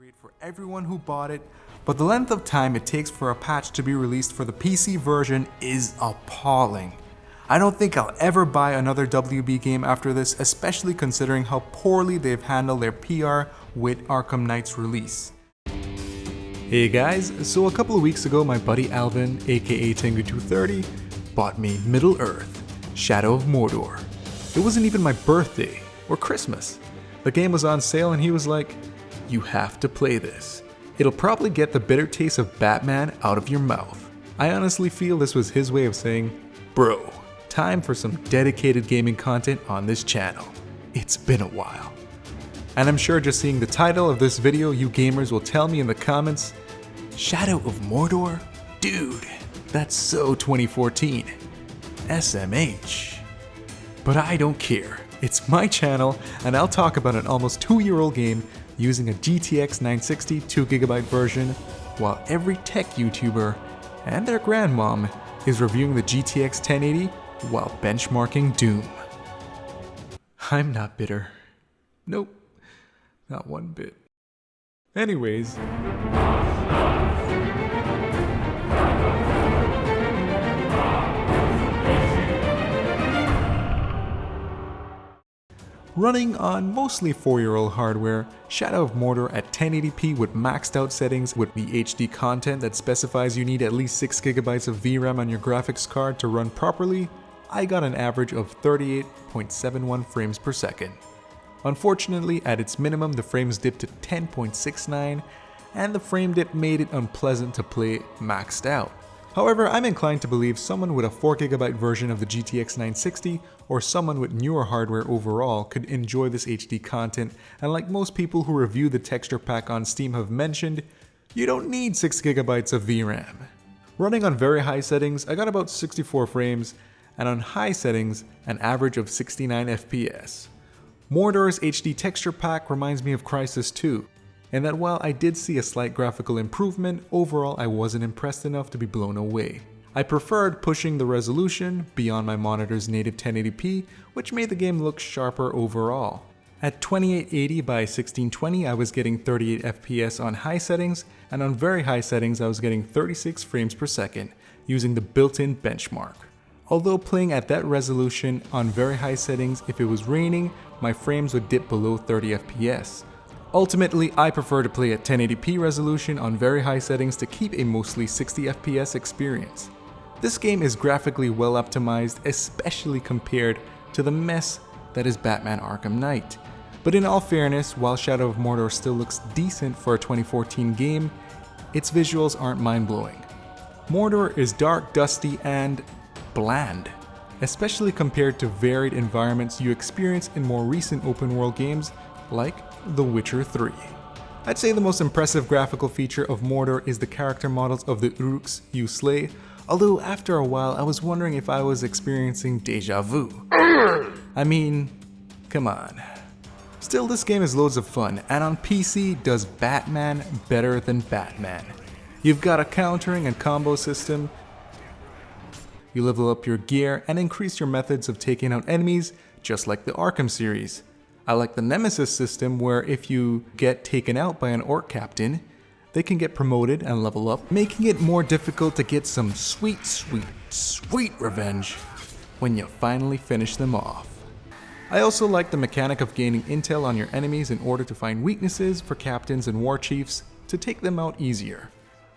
great for everyone who bought it, but the length of time it takes for a patch to be released for the PC version is appalling. I don't think I'll ever buy another WB game after this, especially considering how poorly they've handled their PR with Arkham Knight's release. Hey guys, so a couple of weeks ago my buddy Alvin, aka Tengu230, bought me Middle-earth, Shadow of Mordor. It wasn't even my birthday or Christmas. The game was on sale and he was like, "You have to play this. It'll probably get the bitter taste of Batman out of your mouth." I honestly feel this was his way of saying, "Bro, time for some dedicated gaming content on this channel. It's been a while." And I'm sure just seeing the title of this video, you gamers will tell me in the comments, "Shadow of Mordor? Dude, that's so 2014. SMH. But I don't care. It's my channel, and I'll talk about an almost 2-year-old game using a GTX 960 2GB version, while every tech YouTuber and their grandmom is reviewing the GTX 1080 while benchmarking Doom. I'm not bitter. Nope, not one bit. Anyways. Running on mostly 4-year-old hardware, Shadow of Mordor at 1080p with maxed out settings with the HD content that specifies you need at least 6GB of VRAM on your graphics card to run properly, I got an average of 38.71 frames per second. Unfortunately, at its minimum the frames dipped to 10.69 and the frame dip made it unpleasant to play maxed out. However, I'm inclined to believe someone with a 4GB version of the GTX 960 or someone with newer hardware overall could enjoy this HD content, and like most people who review the texture pack on Steam have mentioned, you don't need 6GB of VRAM. Running on very high settings, I got about 64 frames, and on high settings, an average of 69 FPS. Mordor's HD texture pack reminds me of Crysis 2. And that while I did see a slight graphical improvement, overall I wasn't impressed enough to be blown away. I preferred pushing the resolution beyond my monitor's native 1080p, which made the game look sharper overall. At 2880 by 1620 I was getting 38 FPS on high settings, and on very high settings I was getting 36 frames per second, using the built-in benchmark. Although playing at that resolution on very high settings, if it was raining, my frames would dip below 30 FPS. Ultimately, I prefer to play at 1080p resolution on very high settings to keep a mostly 60 FPS experience. This game is graphically well optimized, especially compared to the mess that is Batman Arkham Knight. But in all fairness, while Shadow of Mordor still looks decent for a 2014 game, its visuals aren't mind-blowing. Mordor is dark, dusty, and bland, especially compared to varied environments you experience in more recent open-world games like The Witcher 3. I'd say the most impressive graphical feature of Mordor is the character models of the Uruks you slay, although after a while I was wondering if I was experiencing deja vu. I mean, come on. Still, this game is loads of fun, and on PC does Batman better than Batman. You've got a countering and combo system, you level up your gear and increase your methods of taking out enemies, just like the Arkham series. I like the Nemesis system where if you get taken out by an orc captain, they can get promoted and level up, making it more difficult to get some sweet revenge when you finally finish them off. I also like the mechanic of gaining intel on your enemies in order to find weaknesses for captains and war chiefs to take them out easier.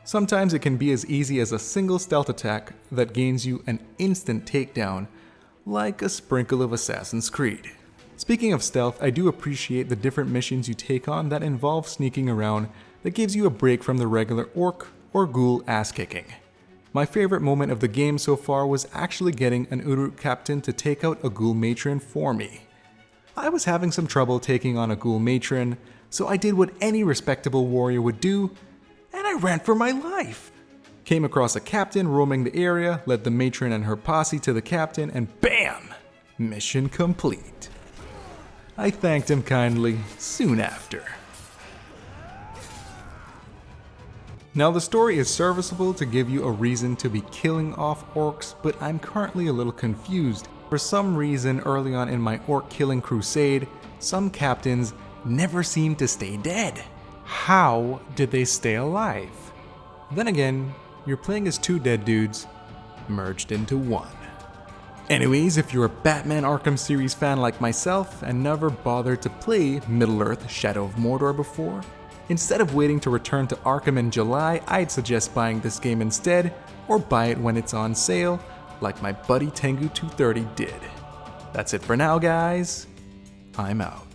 Sometimes it can be as easy as a single stealth attack that gains you an instant takedown, like a sprinkle of Assassin's Creed. Speaking of stealth, I do appreciate the different missions you take on that involve sneaking around that gives you a break from the regular orc or ghoul ass-kicking. My favorite moment of the game so far was actually getting an Uruk captain to take out a ghoul matron for me. I was having some trouble taking on a ghoul matron, so I did what any respectable warrior would do, and I ran for my life. Came across a captain roaming the area, led the matron and her posse to the captain, and BAM! Mission complete. I thanked him kindly soon after. Now the story is serviceable to give you a reason to be killing off orcs, but I'm currently a little confused. For some reason early on in my orc killing crusade, some captains never seem to stay dead. How did they stay alive? Then again, you're playing as two dead dudes merged into one. Anyways, if you're a Batman Arkham series fan like myself and never bothered to play Middle-earth Shadow of Mordor before, instead of waiting to return to Arkham in July, I'd suggest buying this game instead, or buy it when it's on sale, like my buddy Tengu230 did. That's it for now, guys. I'm out.